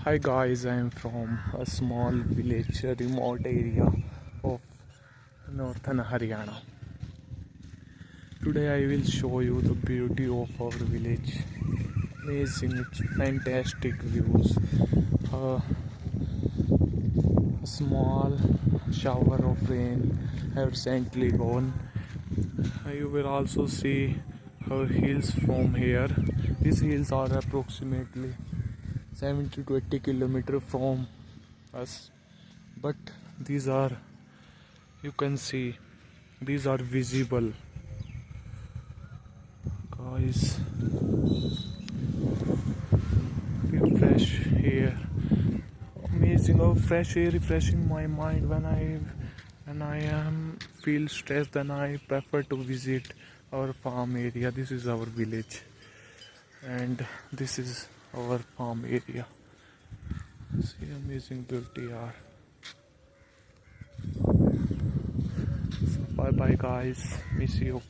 Hi guys, I am from a small village, a remote area of northern Haryana. Today I will show you the beauty of our village. Amazing, it's fantastic views. A small shower of rain have recently gone. You will also see our hills from here. These hills are approximately 70 to 80 kilometers from us, but these are, you can see, these are visible, guys. Feel fresh air, amazing. Oh, fresh air refreshing my mind when I am feel stressed. Then I prefer to visit our farm area. This is our village, and this is our farm area. See, amazing beauty are. Bye bye guys, miss you.